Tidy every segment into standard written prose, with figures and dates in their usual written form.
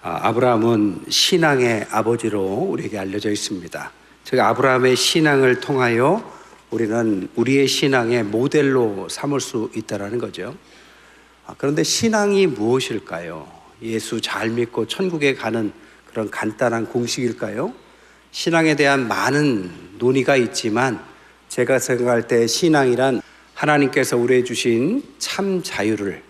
아브라함은 신앙의 아버지로 우리에게 알려져 있습니다. 즉 아브라함의 신앙을 통하여 우리는 우리의 신앙의 모델로 삼을 수 있다는 거죠. 그런데 신앙이 무엇일까요? 예수 잘 믿고 천국에 가는 그런 간단한 공식일까요? 신앙에 대한 많은 논의가 있지만 제가 생각할 때 신앙이란 하나님께서 우리에게 주신 참 자유를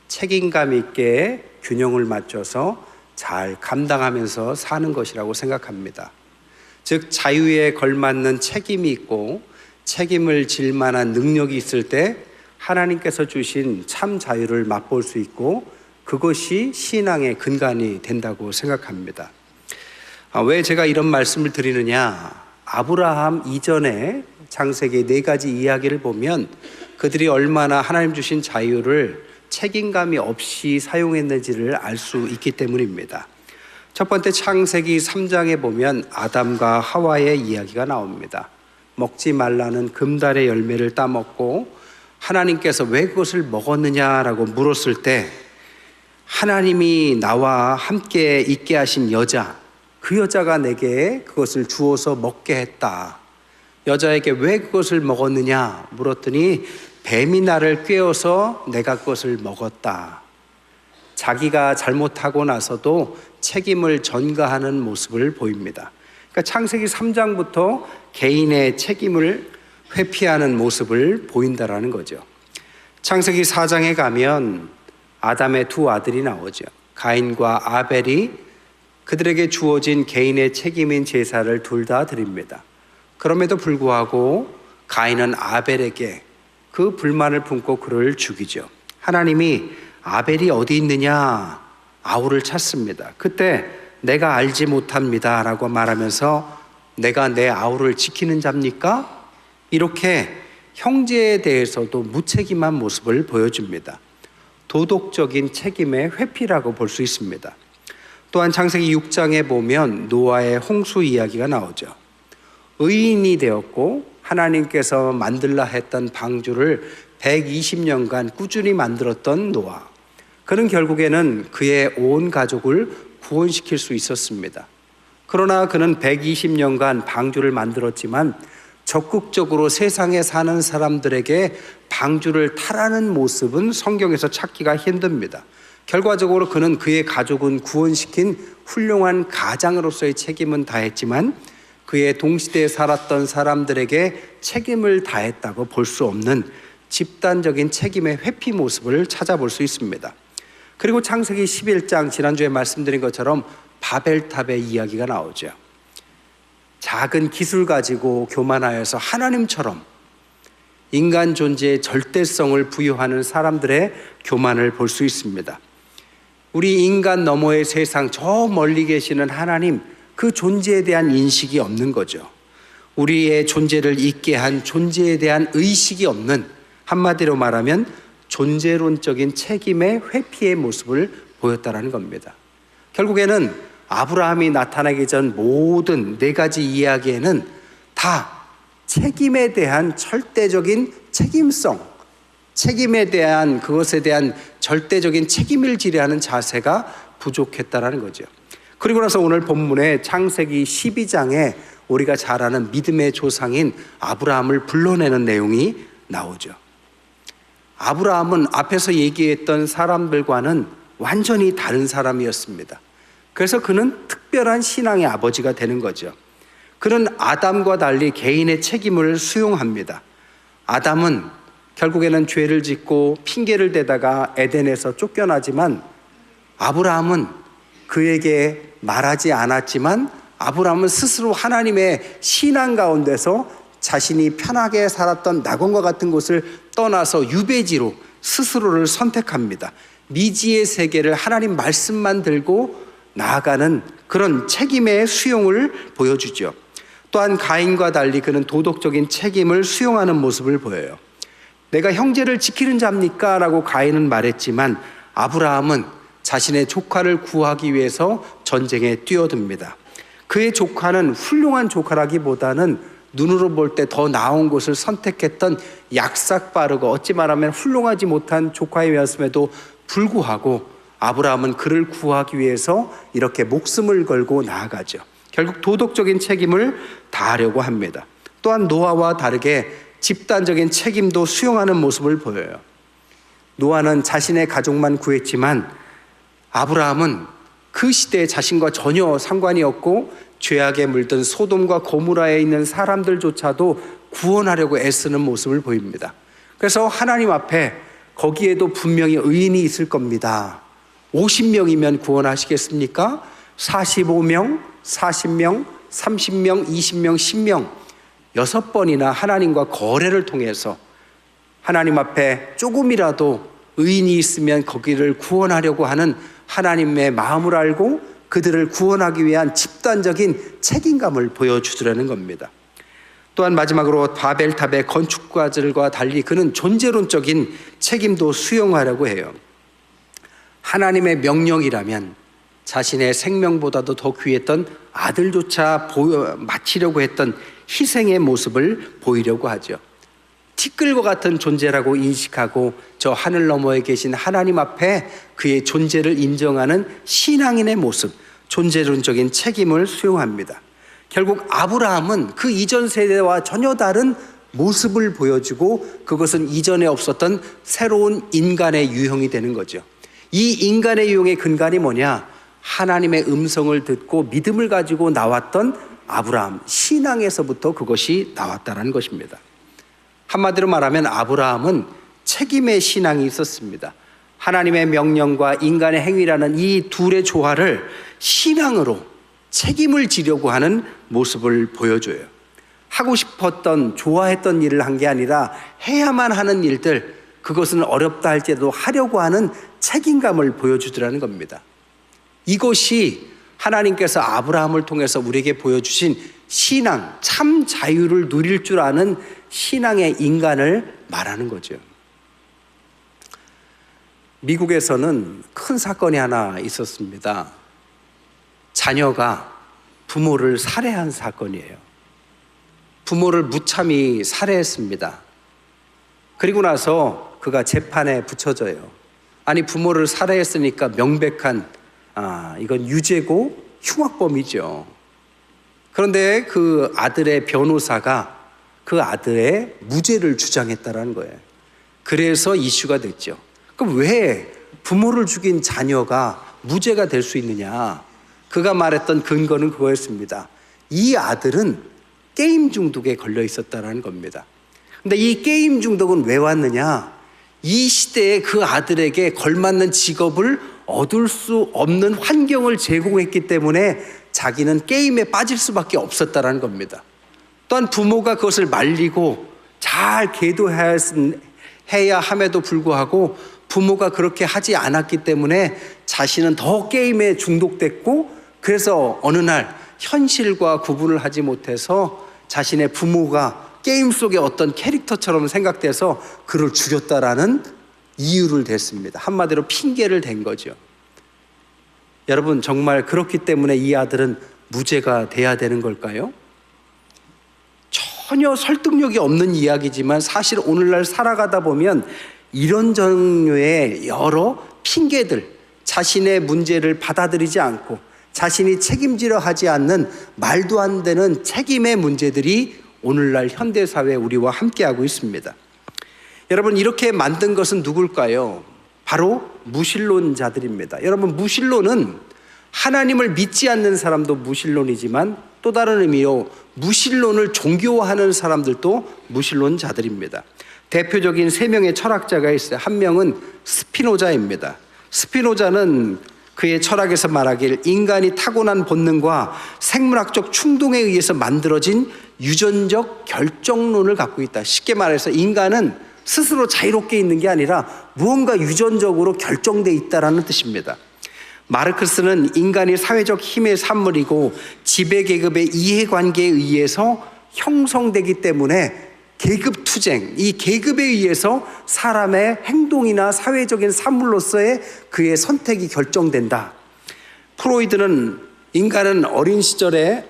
책임감 있게 균형을 맞춰서 잘 감당하면서 사는 것이라고 생각합니다. 즉 자유에 걸맞는 책임이 있고 책임을 질 만한 능력이 있을 때 하나님께서 주신 참 자유를 맛볼 수 있고 그것이 신앙의 근간이 된다고 생각합니다. 왜 제가 이런 말씀을 드리느냐? 아브라함 이전에 창세기 4가지 이야기를 보면 그들이 얼마나 하나님 주신 자유를 책임감이 없이 사용했는지를 알 수 있기 때문입니다. 첫 번째 창세기 3장에 보면 아담과 하와의 이야기가 나옵니다. 먹지 말라는 금달의 열매를 따먹고 하나님께서 왜 그것을 먹었느냐라고 물었을 때 하나님이 나와 함께 있게 하신 여자, 그 여자가 내게 그것을 주어서 먹게 했다. 여자에게 왜 그것을 먹었느냐 물었더니 뱀이 나를 꿰어서 내가 그것을 먹었다. 자기가 잘못하고 나서도 책임을 전가하는 모습을 보입니다. 그러니까 창세기 3장부터 개인의 책임을 회피하는 모습을 보인다라는 거죠. 창세기 4장에 가면 아담의 두 아들이 나오죠. 가인과 아벨이 그들에게 주어진 개인의 책임인 제사를 둘 다 드립니다. 그럼에도 불구하고 가인은 아벨에게 그 불만을 품고 그를 죽이죠. 하나님이 아벨이 어디 있느냐 아우를 찾습니다. 그때 내가 알지 못합니다 라고 말하면서 내가 내 아우를 지키는 자입니까? 이렇게 형제에 대해서도 무책임한 모습을 보여줍니다. 도덕적인 책임의 회피라고 볼 수 있습니다. 또한 창세기 6장에 보면 노아의 홍수 이야기가 나오죠. 의인이 되었고 하나님께서 만들라 했던 방주를 120년간 꾸준히 만들었던 노아. 그는 결국에는 그의 온 가족을 구원시킬 수 있었습니다. 그러나 그는 120년간 방주를 만들었지만 적극적으로 세상에 사는 사람들에게 방주를 타라는 모습은 성경에서 찾기가 힘듭니다. 결과적으로 그는 그의 가족은 구원시킨 훌륭한 가장으로서의 책임은 다했지만 그의 동시대에 살았던 사람들에게 책임을 다했다고 볼 수 없는 집단적인 책임의 회피 모습을 찾아볼 수 있습니다. 그리고 창세기 11장 지난주에 말씀드린 것처럼 바벨탑의 이야기가 나오죠. 작은 기술 가지고 교만하여서 하나님처럼 인간 존재의 절대성을 부여하는 사람들의 교만을 볼 수 있습니다. 우리 인간 너머의 세상 저 멀리 계시는 하나님, 그 존재에 대한 인식이 없는 거죠. 우리의 존재를 있게 한 존재에 대한 의식이 없는, 한마디로 말하면 존재론적인 책임의 회피의 모습을 보였다는 겁니다. 결국에는 아브라함이 나타나기 전 모든 4가지 이야기에는 다 책임에 대한 절대적인 책임성, 책임에 대한 그것에 대한 절대적인 책임을 지려하는 자세가 부족했다는 거죠. 그리고 나서 오늘 본문의 창세기 12장에 우리가 잘 아는 믿음의 조상인 아브라함을 불러내는 내용이 나오죠. 아브라함은 앞에서 얘기했던 사람들과는 완전히 다른 사람이었습니다. 그래서 그는 특별한 신앙의 아버지가 되는 거죠. 그는 아담과 달리 개인의 책임을 수용합니다. 아담은 결국에는 죄를 짓고 핑계를 대다가 에덴에서 쫓겨나지만 아브라함은 그에게 말하지 않았지만 아브라함은 스스로 하나님의 신앙 가운데서 자신이 편하게 살았던 낙원과 같은 곳을 떠나서 유배지로 스스로를 선택합니다. 미지의 세계를 하나님 말씀만 들고 나아가는 그런 책임의 수용을 보여주죠. 또한 가인과 달리 그는 도덕적인 책임을 수용하는 모습을 보여요. 내가 형제를 지키는 자입니까? 라고 가인은 말했지만 아브라함은 자신의 조카를 구하기 위해서 전쟁에 뛰어듭니다. 그의 조카는 훌륭한 조카라기보다는 눈으로 볼 때 더 나은 곳을 선택했던 약삭 빠르고 어찌 말하면 훌륭하지 못한 조카이었음에도 불구하고 아브라함은 그를 구하기 위해서 이렇게 목숨을 걸고 나아가죠. 결국 도덕적인 책임을 다하려고 합니다. 또한 노아와 다르게 집단적인 책임도 수용하는 모습을 보여요. 노아는 자신의 가족만 구했지만 아브라함은 그 시대에 자신과 전혀 상관이 없고 죄악에 물든 소돔과 고모라에 있는 사람들조차도 구원하려고 애쓰는 모습을 보입니다. 그래서 하나님 앞에 거기에도 분명히 의인이 있을 겁니다. 50명이면 구원하시겠습니까? 45명, 40명, 30명, 20명, 10명 6번이나 하나님과 거래를 통해서 하나님 앞에 조금이라도 의인이 있으면 거기를 구원하려고 하는 하나님의 마음을 알고 그들을 구원하기 위한 집단적인 책임감을 보여주더라는 겁니다. 또한 마지막으로 바벨탑의 건축가들과 달리 그는 존재론적인 책임도 수용하려고 해요. 하나님의 명령이라면 자신의 생명보다도 더 귀했던 아들조차 바치려고 했던 희생의 모습을 보이려고 하죠. 티끌과 같은 존재라고 인식하고 저 하늘 너머에 계신 하나님 앞에 그의 존재를 인정하는 신앙인의 모습, 존재론적인 책임을 수용합니다. 결국 아브라함은 그 이전 세대와 전혀 다른 모습을 보여주고 그것은 이전에 없었던 새로운 인간의 유형이 되는 거죠. 이 인간의 유형의 근간이 뭐냐? 하나님의 음성을 듣고 믿음을 가지고 나왔던 아브라함, 신앙에서부터 그것이 나왔다는 것입니다. 한마디로 말하면 아브라함은 책임의 신앙이 있었습니다. 하나님의 명령과 인간의 행위라는 이 둘의 조화를 신앙으로 책임을 지려고 하는 모습을 보여줘요. 하고 싶었던, 좋아했던 일을 한 게 아니라 해야만 하는 일들, 그것은 어렵다 할지라도 하려고 하는 책임감을 보여주더라는 겁니다. 이것이 하나님께서 아브라함을 통해서 우리에게 보여주신 신앙, 참 자유를 누릴 줄 아는 신앙의 인간을 말하는 거죠. 미국에서는 큰 사건이 하나 있었습니다. 자녀가 부모를 살해한 사건이에요. 부모를 무참히 살해했습니다. 그리고 나서 그가 재판에 붙여져요. 아니, 부모를 살해했으니까 명백한 이건 유죄고 흉악범이죠. 그런데 그 아들의 변호사가 그 아들의 무죄를 주장했다는 거예요. 그래서 이슈가 됐죠. 그럼 왜 부모를 죽인 자녀가 무죄가 될 수 있느냐? 그가 말했던 근거는 그거였습니다. 이 아들은 게임 중독에 걸려 있었다는 겁니다. 근데 이 게임 중독은 왜 왔느냐? 이 시대에 그 아들에게 걸맞는 직업을 얻을 수 없는 환경을 제공했기 때문에 자기는 게임에 빠질 수밖에 없었다는 겁니다. 또한 부모가 그것을 말리고 잘 계도해야 함에도 불구하고 부모가 그렇게 하지 않았기 때문에 자신은 더 게임에 중독됐고, 그래서 어느 날 현실과 구분을 하지 못해서 자신의 부모가 게임 속의 어떤 캐릭터처럼 생각돼서 그를 죽였다라는 이유를 댔습니다. 한마디로 핑계를 댄 거죠. 여러분, 정말 그렇기 때문에 이 아들은 무죄가 돼야 되는 걸까요? 전혀 설득력이 없는 이야기지만 사실 오늘날 살아가다 보면 이런 종류의 여러 핑계들, 자신의 문제를 받아들이지 않고 자신이 책임지려 하지 않는 말도 안 되는 책임의 문제들이 오늘날 현대사회 우리와 함께하고 있습니다. 여러분, 이렇게 만든 것은 누굴까요? 바로 무신론자들입니다. 여러분, 무신론은 하나님을 믿지 않는 사람도 무신론이지만 또 다른 의미로 무신론을 종교화하는 사람들도 무신론자들입니다. 대표적인 3명의 철학자가 있어요. 한 명은 스피노자입니다. 스피노자는 그의 철학에서 말하길 인간이 타고난 본능과 생물학적 충동에 의해서 만들어진 유전적 결정론을 갖고 있다. 쉽게 말해서 인간은 스스로 자유롭게 있는 게 아니라 무언가 유전적으로 결정돼 있다라는 뜻입니다. 마르크스는 인간이 사회적 힘의 산물이고 지배계급의 이해관계에 의해서 형성되기 때문에 계급투쟁, 이 계급에 의해서 사람의 행동이나 사회적인 산물로서의 그의 선택이 결정된다. 프로이드는 인간은 어린 시절에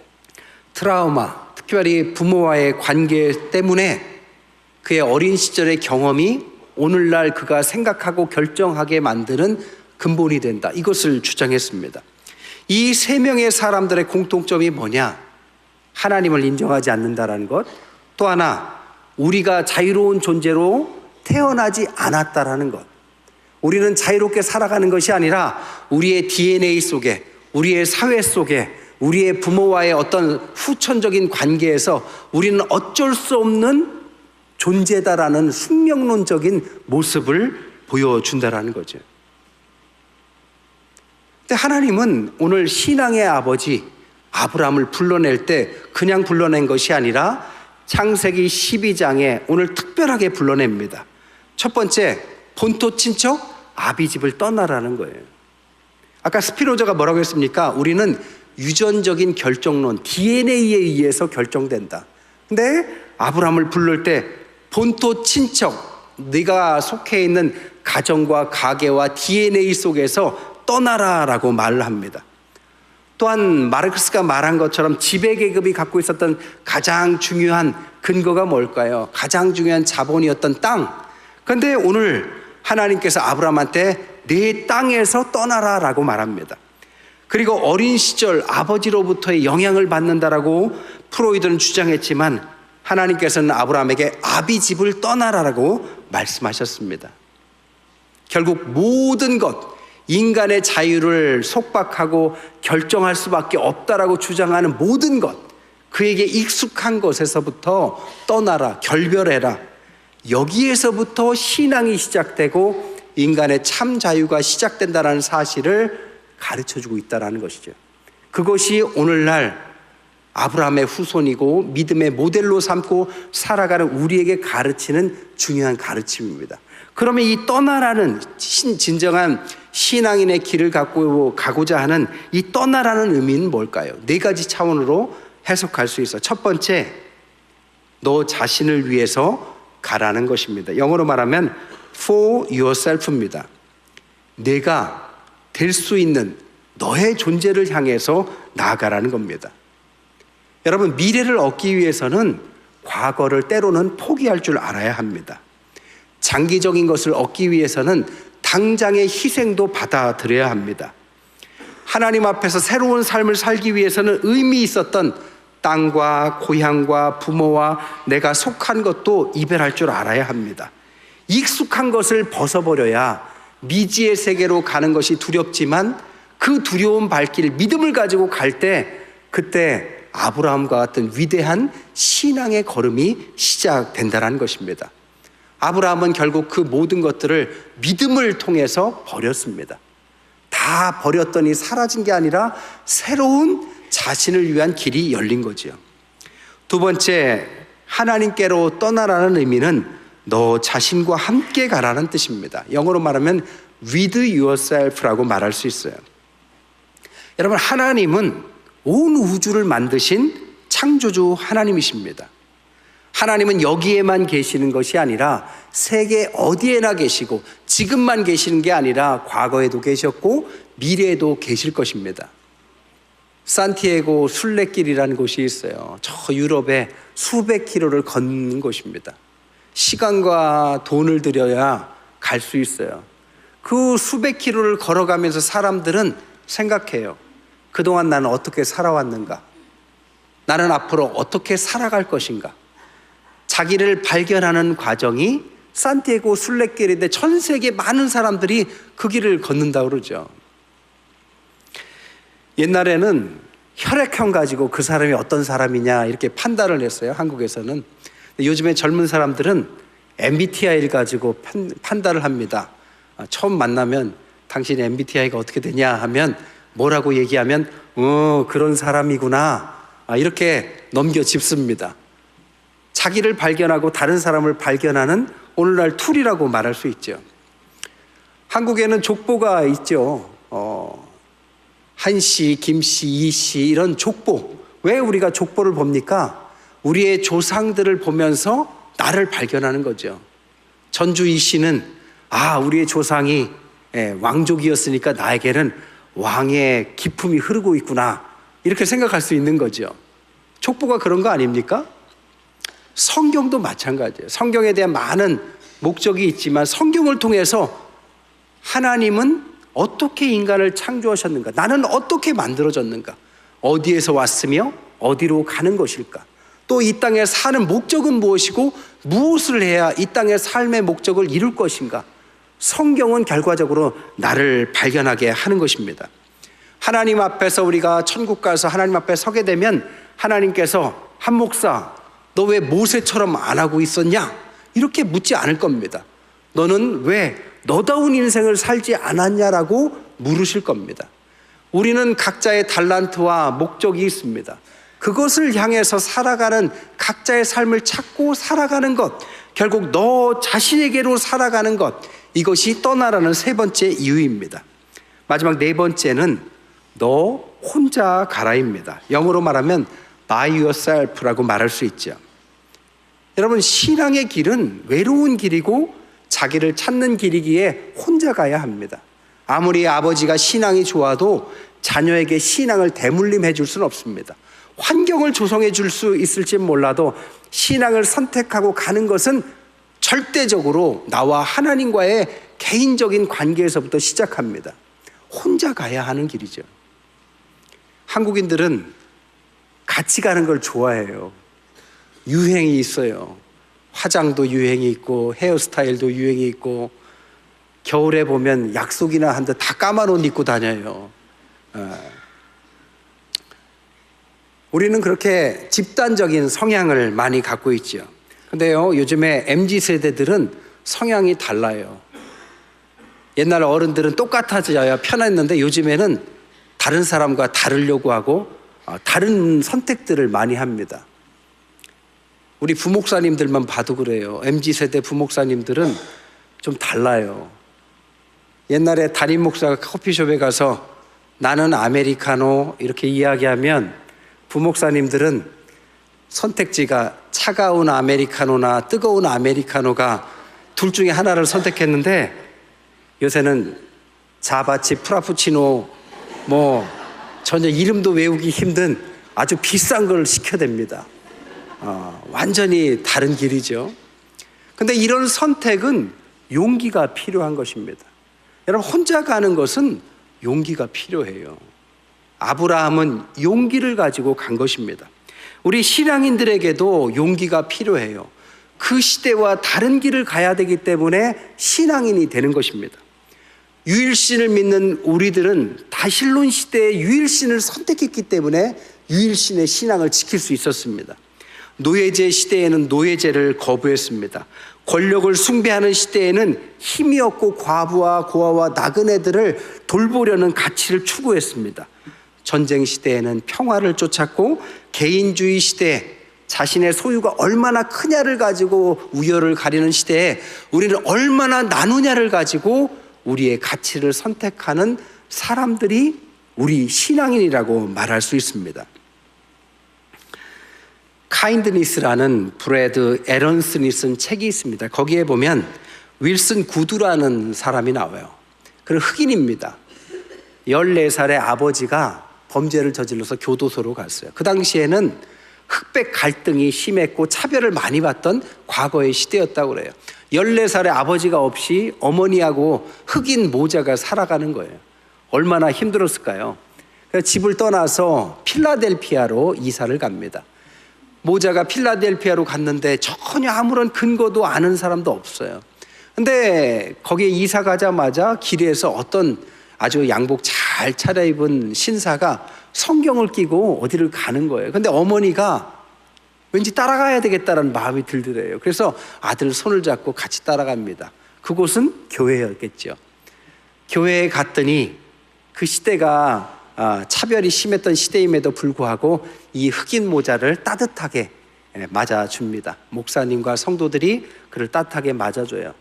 트라우마, 특별히 부모와의 관계 때문에 그의 어린 시절의 경험이 오늘날 그가 생각하고 결정하게 만드는 근본이 된다. 이것을 주장했습니다. 이 세 명의 사람들의 공통점이 뭐냐? 하나님을 인정하지 않는다라는 것. 또 하나, 우리가 자유로운 존재로 태어나지 않았다라는 것. 우리는 자유롭게 살아가는 것이 아니라 우리의 DNA 속에, 우리의 사회 속에, 우리의 부모와의 어떤 후천적인 관계에서 우리는 어쩔 수 없는 존재다라는 숙명론적인 모습을 보여준다라는 거죠. 근데 하나님은 오늘 신앙의 아버지 아브라함을 불러낼 때 그냥 불러낸 것이 아니라 창세기 12장에 오늘 특별하게 불러냅니다. 첫 번째, 본토 친척 아비집을 떠나라는 거예요. 아까 스피노자가 뭐라고 했습니까? 우리는 유전적인 결정론, DNA에 의해서 결정된다. 근데 아브라함을 부를 때 본토 친척, 네가 속해 있는 가정과 가계와 DNA 속에서 떠나라라고 말을 합니다. 또한 마르크스가 말한 것처럼 지배계급이 갖고 있었던 가장 중요한 근거가 뭘까요? 가장 중요한 자본이었던 땅. 그런데 오늘 하나님께서 아브라함한테 내 땅에서 떠나라라고 말합니다. 그리고 어린 시절 아버지로부터의 영향을 받는다라고 프로이드는 주장했지만 하나님께서는 아브라함에게 아비집을 떠나라라고 말씀하셨습니다. 결국 모든 것, 인간의 자유를 속박하고 결정할 수밖에 없다라고 주장하는 모든 것, 그에게 익숙한 것에서부터 떠나라, 결별해라. 여기에서부터 신앙이 시작되고 인간의 참 자유가 시작된다는 사실을 가르쳐주고 있다는 것이죠. 그것이 오늘날 아브라함의 후손이고 믿음의 모델로 삼고 살아가는 우리에게 가르치는 중요한 가르침입니다. 그러면 이 떠나라는 진정한 신앙인의 길을 갖고 가고자 하는 이 떠나라는 의미는 뭘까요? 네 가지 차원으로 해석할 수 있어요. 첫 번째, 너 자신을 위해서 가라는 것입니다. 영어로 말하면 for yourself입니다. 내가 될 수 있는 너의 존재를 향해서 나아가라는 겁니다. 여러분, 미래를 얻기 위해서는 과거를 때로는 포기할 줄 알아야 합니다. 장기적인 것을 얻기 위해서는 당장의 희생도 받아들여야 합니다. 하나님 앞에서 새로운 삶을 살기 위해서는 의미 있었던 땅과 고향과 부모와 내가 속한 것도 이별할 줄 알아야 합니다. 익숙한 것을 벗어버려야 미지의 세계로 가는 것이 두렵지만 그 두려운 발길, 믿음을 가지고 갈 때 그때 아브라함과 같은 위대한 신앙의 걸음이 시작된다는 것입니다. 아브라함은 결국 그 모든 것들을 믿음을 통해서 버렸습니다. 다 버렸더니 사라진 게 아니라 새로운 자신을 위한 길이 열린 거죠. 두 번째, 하나님께로 떠나라는 의미는 너 자신과 함께 가라는 뜻입니다. 영어로 말하면 with yourself라고 말할 수 있어요. 여러분, 하나님은 온 우주를 만드신 창조주 하나님이십니다. 하나님은 여기에만 계시는 것이 아니라 세계 어디에나 계시고 지금만 계시는 게 아니라 과거에도 계셨고 미래에도 계실 것입니다. 산티아고 순례길이라는 곳이 있어요. 저 유럽에 수백 킬로를 걷는 곳입니다. 시간과 돈을 들여야 갈 수 있어요. 그 수백 킬로를 걸어가면서 사람들은 생각해요. 그동안 나는 어떻게 살아왔는가? 나는 앞으로 어떻게 살아갈 것인가? 자기를 발견하는 과정이 산티아고 순례길인데 전 세계 많은 사람들이 그 길을 걷는다고 그러죠. 옛날에는 혈액형 가지고 그 사람이 어떤 사람이냐 이렇게 판단을 했어요, 한국에서는. 요즘에 젊은 사람들은 MBTI를 가지고 판단을 합니다. 처음 만나면 당신 MBTI가 어떻게 되냐 하면 뭐라고 얘기하면 그런 사람이구나 이렇게 넘겨짚습니다. 자기를 발견하고 다른 사람을 발견하는 오늘날 툴이라고 말할 수 있죠. 한국에는 족보가 있죠. 한씨, 김씨, 이씨 이런 족보. 왜 우리가 족보를 봅니까? 우리의 조상들을 보면서 나를 발견하는 거죠. 전주 이씨는 우리의 조상이 왕족이었으니까 나에게는 왕의 기품이 흐르고 있구나 이렇게 생각할 수 있는 거죠. 족보가 그런 거 아닙니까? 성경도 마찬가지예요. 성경에 대한 많은 목적이 있지만 성경을 통해서 하나님은 어떻게 인간을 창조하셨는가? 나는 어떻게 만들어졌는가? 어디에서 왔으며 어디로 가는 것일까? 또 이 땅에 사는 목적은 무엇이고 무엇을 해야 이 땅의 삶의 목적을 이룰 것인가? 성경은 결과적으로 나를 발견하게 하는 것입니다. 하나님 앞에서 우리가 천국 가서 하나님 앞에 서게 되면 하나님께서 한 목사, 너 왜 모세처럼 안 하고 있었냐? 이렇게 묻지 않을 겁니다. 너는 왜 너다운 인생을 살지 않았냐라고 물으실 겁니다. 우리는 각자의 달란트와 목적이 있습니다. 그것을 향해서 살아가는 각자의 삶을 찾고 살아가는 것, 결국 너 자신에게로 살아가는 것, 이것이 떠나라는 세 번째 이유입니다. 마지막 네 번째는 너 혼자 가라입니다. 영어로 말하면 by yourself라고 말할 수 있죠. 여러분, 신앙의 길은 외로운 길이고 자기를 찾는 길이기에 혼자 가야 합니다. 아무리 아버지가 신앙이 좋아도 자녀에게 신앙을 대물림해 줄 수는 없습니다. 환경을 조성해 줄 수 있을지 몰라도 신앙을 선택하고 가는 것은 절대적으로 나와 하나님과의 개인적인 관계에서부터 시작합니다. 혼자 가야 하는 길이죠. 한국인들은 같이 가는 걸 좋아해요. 유행이 있어요. 화장도 유행이 있고 헤어스타일도 유행이 있고 겨울에 보면 약속이나 한데 다 까만 옷 입고 다녀요. 우리는 그렇게 집단적인 성향을 많이 갖고 있죠. 근데요, 요즘에 MZ세대들은 성향이 달라요. 옛날 어른들은 똑같아져야 편했는데 요즘에는 다른 사람과 다르려고 하고 다른 선택들을 많이 합니다. 우리 부목사님들만 봐도 그래요. MZ세대 부목사님들은 좀 달라요. 옛날에 담임 목사가 커피숍에 가서 나는 아메리카노 이렇게 이야기하면 부목사님들은 선택지가 차가운 아메리카노나 뜨거운 아메리카노가 둘 중에 하나를 선택했는데 요새는 자바치 프라푸치노 전혀 이름도 외우기 힘든 아주 비싼 걸 시켜댑니다. 완전히 다른 길이죠. 근데 이런 선택은 용기가 필요한 것입니다. 여러분, 혼자 가는 것은 용기가 필요해요. 아브라함은 용기를 가지고 간 것입니다. 우리 신앙인들에게도 용기가 필요해요. 그 시대와 다른 길을 가야 되기 때문에 신앙인이 되는 것입니다. 유일신을 믿는 우리들은 다실론 시대의 유일신을 선택했기 때문에 유일신의 신앙을 지킬 수 있었습니다. 노예제 시대에는 노예제를 거부했습니다. 권력을 숭배하는 시대에는 힘이 없고 과부와 고아와 나그네들을 돌보려는 가치를 추구했습니다. 전쟁 시대에는 평화를 쫓았고 개인주의 시대에 자신의 소유가 얼마나 크냐를 가지고 우열을 가리는 시대에 우리는 얼마나 나누냐를 가지고 우리의 가치를 선택하는 사람들이 우리 신앙인이라고 말할 수 있습니다. 카인드니스라는 브래드 에런슨이 쓴 책이 있습니다. 거기에 보면 윌슨 구두라는 사람이 나와요. 그는 흑인입니다. 14살의 아버지가 범죄를 저질러서 교도소로 갔어요. 그 당시에는 흑백 갈등이 심했고 차별을 많이 받던 과거의 시대였다고 그래요. 14살의 아버지가 없이 어머니하고 흑인 모자가 살아가는 거예요. 얼마나 힘들었을까요? 그래서 집을 떠나서 필라델피아로 이사를 갑니다. 모자가 필라델피아로 갔는데 전혀 아무런 근거도 아는 사람도 없어요. 근데 거기에 이사 가자마자 길에서 어떤 아주 양복 잘 차려입은 신사가 성경을 끼고 어디를 가는 거예요. 근데 어머니가 왠지 따라가야 되겠다는 마음이 들더래요. 그래서 아들 손을 잡고 같이 따라갑니다. 그곳은 교회였겠죠. 교회에 갔더니 그 시대가 차별이 심했던 시대임에도 불구하고 이 흑인 모자를 따뜻하게 맞아줍니다. 목사님과 성도들이 그를 따뜻하게 맞아줘요.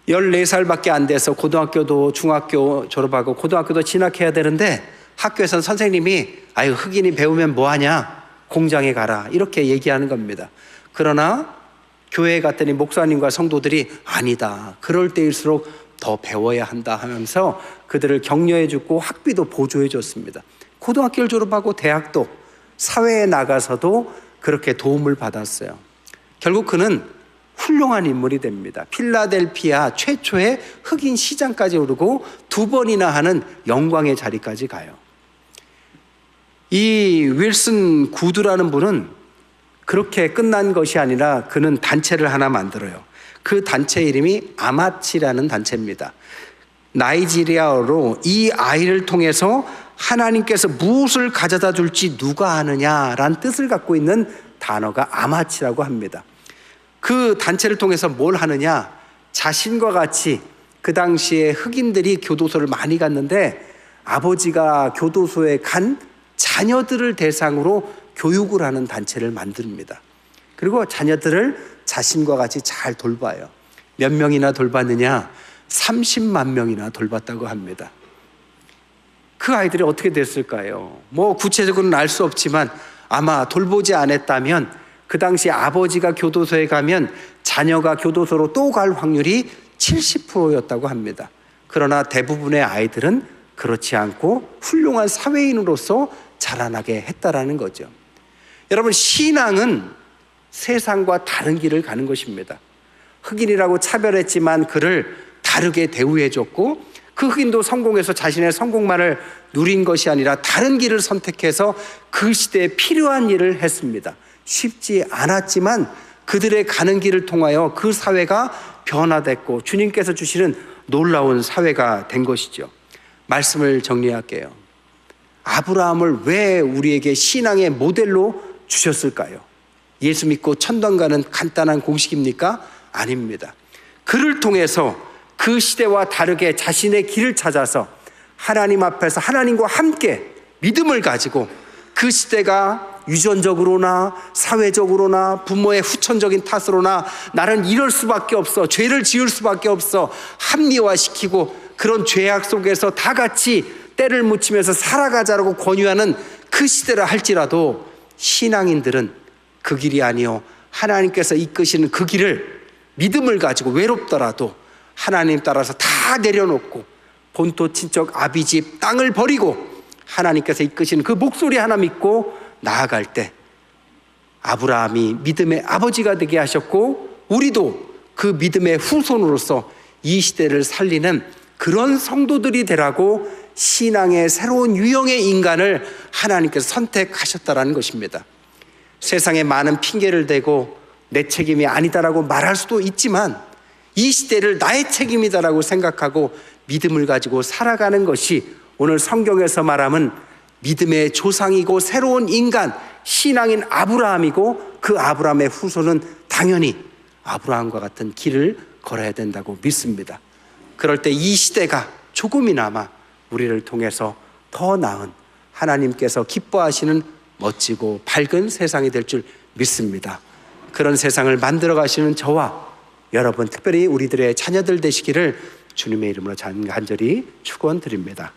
14살밖에 안 돼서 고등학교도 중학교 졸업하고 고등학교도 진학해야 되는데 학교에서는 선생님이 아유 흑인이 배우면 뭐하냐, 공장에 가라, 이렇게 얘기하는 겁니다. 그러나 교회에 갔더니 목사님과 성도들이 아니다, 그럴 때일수록 더 배워야 한다 하면서 그들을 격려해 주고 학비도 보조해 줬습니다. 고등학교를 졸업하고 대학도 사회에 나가서도 그렇게 도움을 받았어요. 결국 그는 훌륭한 인물이 됩니다. 필라델피아 최초의 흑인 시장까지 오르고 2번이나 하는 영광의 자리까지 가요. 이 윌슨 구드라는 분은 그렇게 끝난 것이 아니라 그는 단체를 하나 만들어요. 그 단체 이름이 아마치라는 단체입니다. 나이지리아어로 이 아이를 통해서 하나님께서 무엇을 가져다 줄지 누가 아느냐라는 뜻을 갖고 있는 단어가 아마치라고 합니다. 그 단체를 통해서 뭘 하느냐? 자신과 같이 그 당시에 흑인들이 교도소를 많이 갔는데 아버지가 교도소에 간 자녀들을 대상으로 교육을 하는 단체를 만듭니다. 그리고 자녀들을 자신과 같이 잘 돌봐요. 몇 명이나 돌봤느냐? 30만 명이나 돌봤다고 합니다. 그 아이들이 어떻게 됐을까요? 뭐 구체적으로는 알 수 없지만 아마 돌보지 않았다면 그 당시 아버지가 교도소에 가면 자녀가 교도소로 또 갈 확률이 70%였다고 합니다. 그러나 대부분의 아이들은 그렇지 않고 훌륭한 사회인으로서 자라나게 했다라는 거죠. 여러분, 신앙은 세상과 다른 길을 가는 것입니다. 흑인이라고 차별했지만 그를 다르게 대우해줬고 그 흑인도 성공해서 자신의 성공만을 누린 것이 아니라 다른 길을 선택해서 그 시대에 필요한 일을 했습니다. 쉽지 않았지만 그들의 가는 길을 통하여 그 사회가 변화됐고 주님께서 주시는 놀라운 사회가 된 것이죠. 말씀을 정리할게요. 아브라함을 왜 우리에게 신앙의 모델로 주셨을까요? 예수 믿고 천당 가는 간단한 공식입니까? 아닙니다. 그를 통해서 그 시대와 다르게 자신의 길을 찾아서 하나님 앞에서 하나님과 함께 믿음을 가지고 그 시대가 유전적으로나 사회적으로나 부모의 후천적인 탓으로나 나는 이럴 수밖에 없어, 죄를 지을 수밖에 없어 합리화시키고 그런 죄악 속에서 다 같이 때를 묻히면서 살아가자라고 권유하는 그 시대라 할지라도 신앙인들은 그 길이 아니요 하나님께서 이끄시는 그 길을 믿음을 가지고 외롭더라도 하나님 따라서 다 내려놓고 본토 친척 아비집 땅을 버리고 하나님께서 이끄시는 그 목소리 하나 믿고 나아갈 때 아브라함이 믿음의 아버지가 되게 하셨고 우리도 그 믿음의 후손으로서 이 시대를 살리는 그런 성도들이 되라고 신앙의 새로운 유형의 인간을 하나님께서 선택하셨다라는 것입니다. 세상에 많은 핑계를 대고 내 책임이 아니다라고 말할 수도 있지만 이 시대를 나의 책임이다라고 생각하고 믿음을 가지고 살아가는 것이 오늘 성경에서 말하는 믿음의 조상이고 새로운 인간, 신앙인 아브라함이고 그 아브라함의 후손은 당연히 아브라함과 같은 길을 걸어야 된다고 믿습니다. 그럴 때 이 시대가 조금이나마 우리를 통해서 더 나은 하나님께서 기뻐하시는 멋지고 밝은 세상이 될 줄 믿습니다. 그런 세상을 만들어 가시는 저와 여러분, 특별히 우리들의 자녀들 되시기를 주님의 이름으로 간절히 축원드립니다.